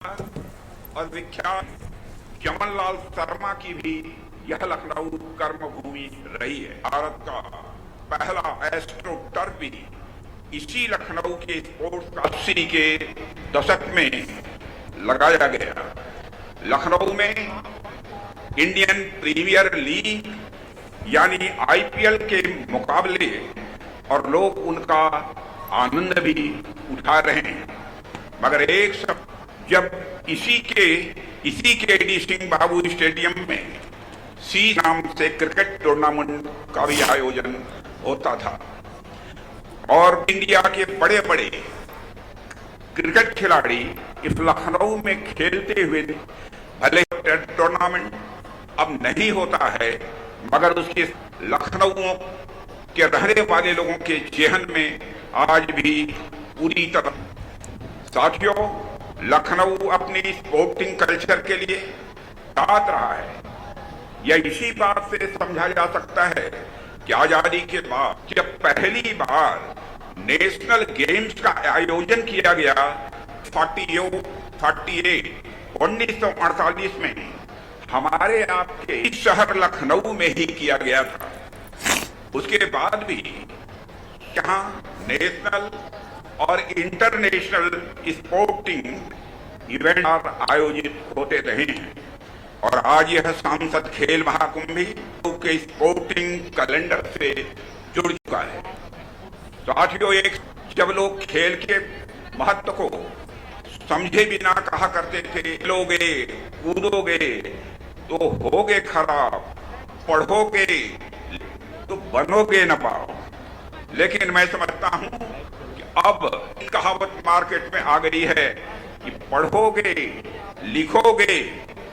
और विख्यात चमनलाल शर्मा की भी यह लखनऊ कर्मभूमि रही है। भारत का पहला एस्ट्रो टर्फ भी इसी लखनऊ के स्पोर्ट्स का 80 के दशक में लगाया गया। लखनऊ में इंडियन प्रीमियर लीग यानी आईपीएल के मुकाबले और लोग उनका आनंद भी उठा रहे हैं। मगर एक सब जब इसी के डी सिंह बाबू स्टेडियम में सी नाम से क्रिकेट टूर्नामेंट का भी आयोजन होता था और इंडिया के बड़े बड़े क्रिकेट खिलाड़ी इस लखनऊ में खेलते हुए भले टूर्नामेंट अब नहीं होता है मगर उसके लखनऊ के रहने वाले लोगों के जेहन में आज भी पूरी तरह। साथियों, लखनऊ अपनी स्पोर्टिंग कल्चर के लिए साथ रहा है। यह इसी बात से समझा जा सकता है कि आजादी के बाद जब पहली बार नेशनल गेम्स का आयोजन किया गया 1948 में हमारे आपके इस शहर लखनऊ में ही किया गया था। उसके बाद भी यहाँ नेशनल और इंटरनेशनल स्पोर्टिंग इवेंट आयोजित होते रहे हैं और आज यह सांसद खेल महाकुंभ भी के स्पोर्टिंग कैलेंडर से जुड़ चुका है। साथियों, एक जब लोग खेल के महत्व को समझे बिना कहा करते थे, खेलोगे कूदोगे तो होगे खराब, पढ़ोगे तो बनोगे न पाओ। लेकिन मैं समझता हूं कि अब कहावत मार्केट में आ गई है कि पढ़ोगे लिखोगे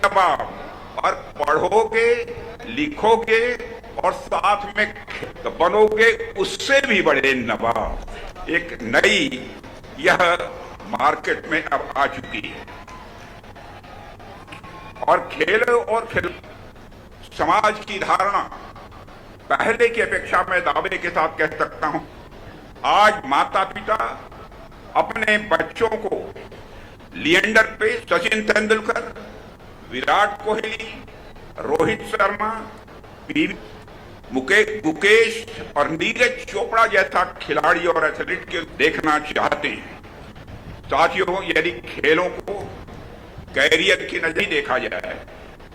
नवाब और पढ़ोगे लिखोगे और साथ में तो बनोगे उससे भी बड़े नवाब। एक नई यह मार्केट में अब आ चुकी है और खेल समाज की धारणा पहले की अपेक्षा मैं दावे के साथ कह सकता हूं, आज माता पिता अपने बच्चों को लिएंडर पेस, सचिन तेंदुलकर, विराट कोहली, रोहित शर्मा, मुकेश और नीरज चोपड़ा जैसा खिलाड़ी और एथलीट के देखना चाहते हैं। साथियों, यदि खेलों को कैरियर की नजर देखा जाए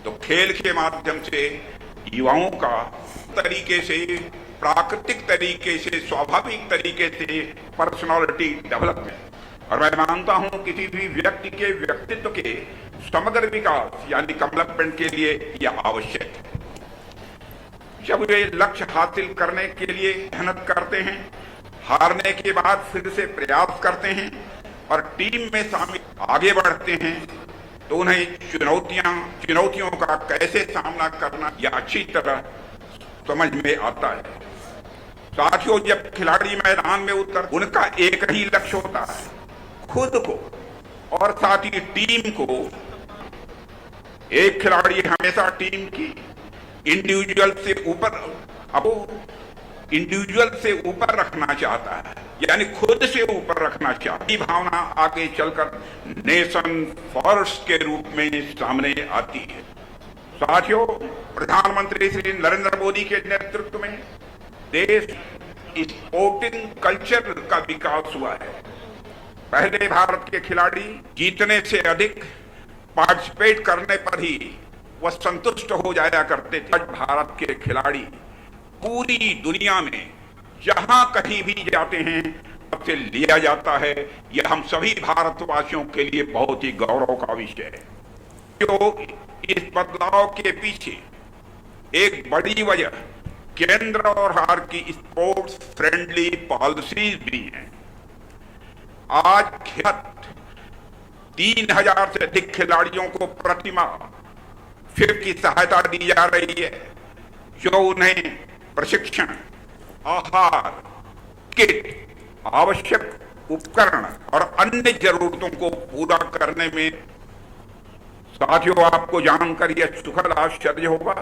तो खेल के माध्यम से युवाओं का तरीके से, प्राकृतिक तरीके से, स्वाभाविक तरीके से पर्सनालिटी डेवलपमेंट और मैं मानता हूं किसी भी व्यक्ति के व्यक्तित्व के समग्र विकास यानी डेवलपमेंट के लिए यह आवश्यक है। जब वे लक्ष्य हासिल करने के लिए मेहनत करते हैं, हारने के बाद फिर से प्रयास करते हैं और टीम में शामिल आगे बढ़ते हैं तो उन्हें चुनौतियों का कैसे सामना करना यह अच्छी तरह समझ में आता है। साथियों, जब खिलाड़ी मैदान में उतर उनका एक ही लक्ष्य होता है, खुद को और साथ ही टीम को। एक खिलाड़ी हमेशा टीम की इंडिविजुअल से ऊपर रखना चाहता है, यानी खुद से ऊपर रखना चाहता है। भावना आगे चलकर नेशन फर्स्ट के रूप में सामने आती है। साथियों, प्रधानमंत्री श्री नरेंद्र मोदी के नेतृत्व में देश स्पोर्टिंग कल्चर का विकास हुआ है। पहले भारत के खिलाड़ी जीतने से अधिक पार्टिसिपेट करने पर ही वह संतुष्ट हो जाया करते थे। आज भारत के खिलाड़ी पूरी दुनिया में जहां कहीं भी जाते हैं सबसे लिया जाता है। यह हम सभी भारतवासियों के लिए बहुत ही गौरव का विषय है। जो इस बदलाव के पीछे एक बड़ी वजह केंद्र और हार की स्पोर्ट्स फ्रेंडली पॉलिसीज भी हैं। आज 3000 से अधिक खिलाड़ियों को प्रतिमाह फिर की सहायता दी जा रही है जो उन्हें प्रशिक्षण, आहार, किट, आवश्यक उपकरण और अन्य जरूरतों को पूरा करने में। साथियों, आपको जानकर यह सुखद आश्चर्य होगा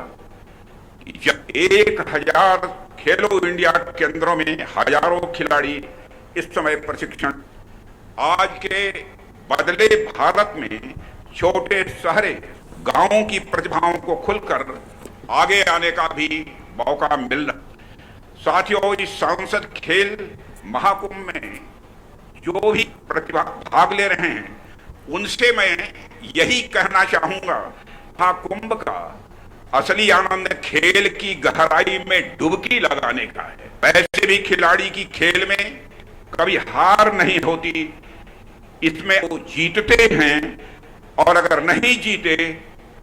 कि जब 1000 खेलो इंडिया केंद्रों में हजारों खिलाड़ी इस समय प्रशिक्षण। आज के बदले भारत में छोटे शहरे गांवों की प्रतिभाओं को खुलकर आगे आने का भी मौका मिल रहा। साथियों, इस सांसद खेल महाकुंभ में जो भी प्रतिभा भाग ले रहे हैं उनसे मैं यही कहना चाहूंगा, महाकुंभ का असली आनंद खेल की गहराई में डुबकी लगाने का है। वैसे भी खिलाड़ी की खेल में कभी हार नहीं होती, इसमें वो जीतते हैं और अगर नहीं जीते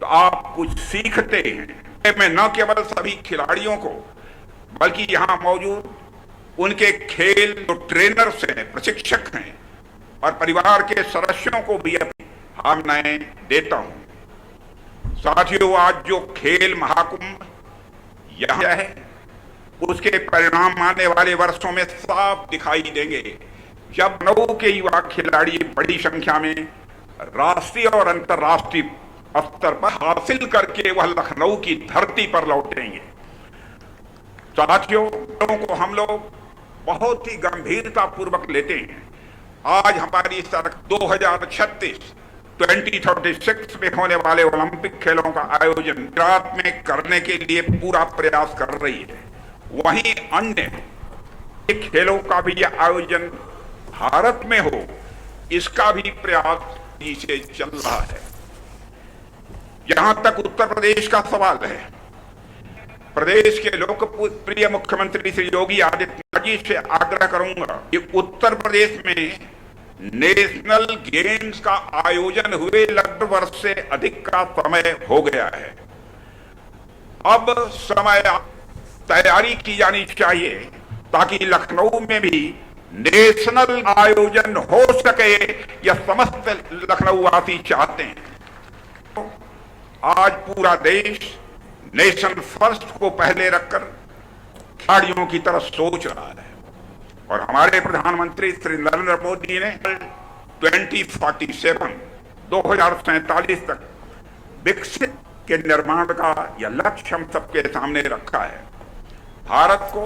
तो आप कुछ सीखते हैं। मैं न केवल सभी खिलाड़ियों को बल्कि यहां मौजूद उनके खेल जो ट्रेनर्स हैं, प्रशिक्षक हैं और परिवार के सदस्यों को भी शुभकामनाएं देता हूं। साथियों, आज जो खेल महाकुंभ यहां है उसके परिणाम आने वाले वर्षों में साफ दिखाई देंगे, जब नौ के युवा खिलाड़ी बड़ी संख्या में राष्ट्रीय और अंतर्राष्ट्रीय स्तर पर हासिल करके वह लखनऊ की धरती पर लौटेंगे। साथियों, को हम लोग बहुत ही गंभीरता पूर्वक लेते हैं। आज हमारी सरकार 2036 में होने वाले ओलंपिक खेलों का आयोजन गुजरात में करने के लिए पूरा प्रयास कर रही है। वहीं अन्य खेलों का भी यह आयोजन भारत में हो, इसका भी प्रयास से चल रहा है। जहां तक उत्तर प्रदेश का सवाल है, प्रदेश के लोकप्रिय मुख्यमंत्री श्री योगी आदित्यनाथ जी से आग्रह करूंगा कि उत्तर प्रदेश में नेशनल गेम्स का आयोजन हुए लगभग वर्ष से अधिक का समय हो गया है। अब समय तैयारी की जानी चाहिए ताकि लखनऊ में भी नेशनल आयोजन हो सके, यह समस्त लखनऊ वासी चाहते हैं। आज पूरा देश नेशन फर्स्ट को पहले रखकर खिलाड़ियों की तरफ सोच रहा है और हमारे प्रधानमंत्री श्री नरेंद्र मोदी ने 2047 तक विकसित के निर्माण का यह लक्ष्य हम सबके सामने रखा है। भारत को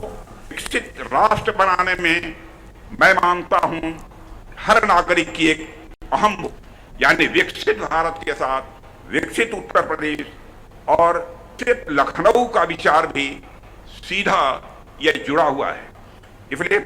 विकसित राष्ट्र बनाने में मैं मानता हूं हर नागरिक की एक अहम, यानी विकसित भारत के साथ विकसित उत्तर प्रदेश और लखनऊ का विचार भी सीधा यह जुड़ा हुआ है। इसलिए